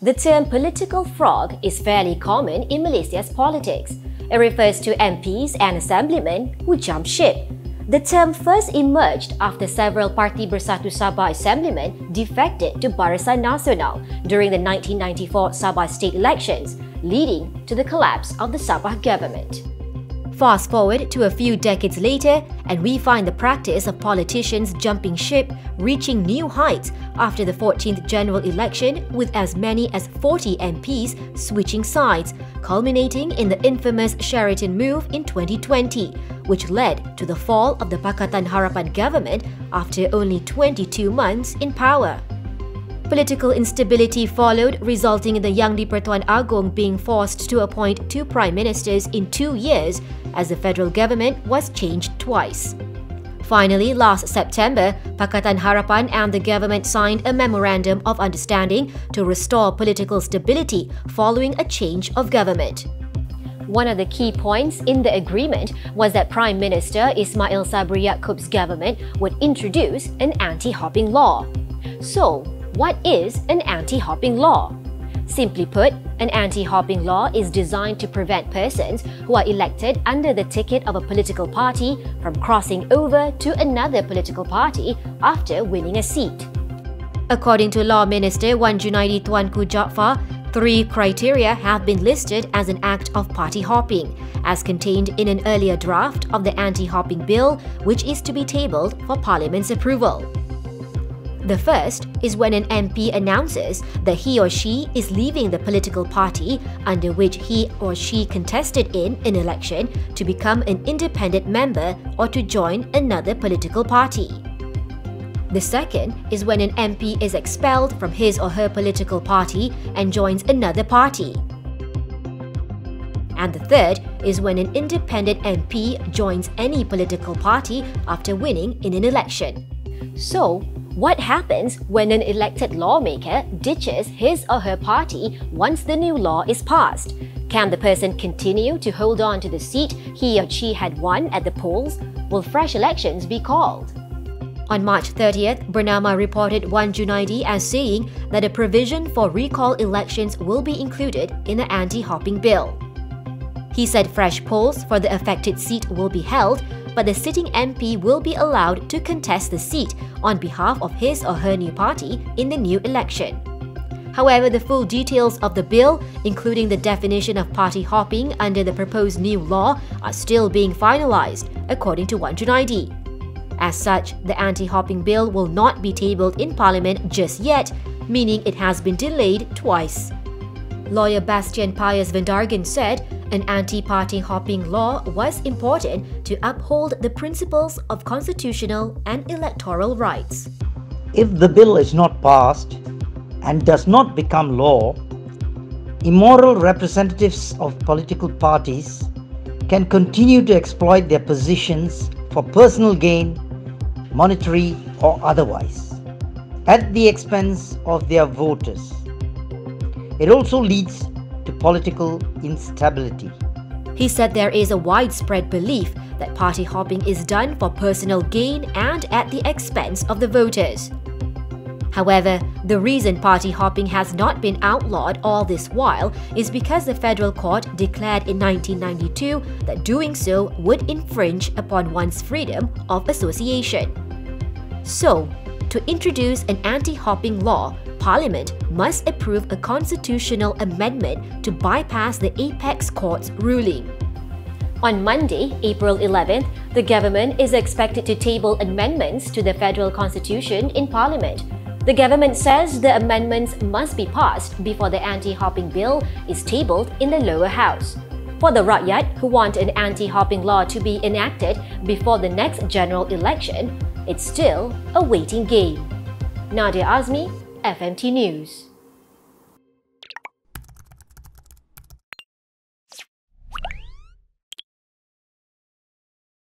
The term political frog is fairly common in Malaysia's politics. It refers to MPs and assemblymen who jump ship. The term first emerged after several Parti Bersatu Sabah assemblymen defected to Barisan Nasional during the 1994 Sabah state elections, leading to the collapse of the Sabah government. Fast forward to a few decades later, and we find the practice of politicians jumping ship reaching new heights after the 14th general election, with as many as 40 MPs switching sides, culminating in the infamous Sheraton move in 2020, which led to the fall of the Pakatan Harapan government after only 22 months in power. Political instability followed, resulting in the Yang di-Pertuan Agong being forced to appoint 2 prime ministers in 2 years, as the federal government was changed twice. Finally, last September, Pakatan Harapan and the government signed a memorandum of understanding to restore political stability following a change of government. One of the key points in the agreement was that Prime Minister Ismail Sabri Yaakob's government would introduce an anti-hopping law. So, what is an anti-hopping law? Simply put, an anti-hopping law is designed to prevent persons who are elected under the ticket of a political party from crossing over to another political party after winning a seat. According to Law Minister Wan Junaidi Tuanku Jaafar, 3 criteria have been listed as an act of party hopping, as contained in an earlier draft of the anti-hopping bill, which is to be tabled for Parliament's approval. The first is when an MP announces that he or she is leaving the political party under which he or she contested in an election to become an independent member or to join another political party. The second is when an MP is expelled from his or her political party and joins another party. And the third is when an independent MP joins any political party after winning in an election. So, what happens when an elected lawmaker ditches his or her party once the new law is passed? Can the person continue to hold on to the seat he or she had won at the polls? Will fresh elections be called? On March 30th, Bernama reported Wan Junaidi as saying that a provision for recall elections will be included in the anti-hopping bill. He said fresh polls for the affected seat will be held, but the sitting MP will be allowed to contest the seat on behalf of his or her new party in the new election. However, the full details of the bill, including the definition of party hopping under the proposed new law, are still being finalized, according to Wan Junaidi. As such, the anti-hopping bill will not be tabled in Parliament just yet, meaning it has been delayed twice. Lawyer Bastian Pius Vendargen said an anti-party hopping law was important to uphold the principles of constitutional and electoral rights. If the bill is not passed and does not become law, immoral representatives of political parties can continue to exploit their positions for personal gain, monetary or otherwise, at the expense of their voters. It also leads to political instability. He said there is a widespread belief that party hopping is done for personal gain and at the expense of the voters. However, the reason party hopping has not been outlawed all this while is because the federal court declared in 1992 that doing so would infringe upon one's freedom of association. So, to introduce an anti-hopping law, Parliament must approve a constitutional amendment to bypass the Apex Court's ruling. On Monday, April 11th, the government is expected to table amendments to the federal constitution in Parliament. The government says the amendments must be passed before the anti-hopping bill is tabled in the lower house. For the Rakyat, who want an anti-hopping law to be enacted before the next general election, it's still a waiting game. Nadia Azmi, FMT News.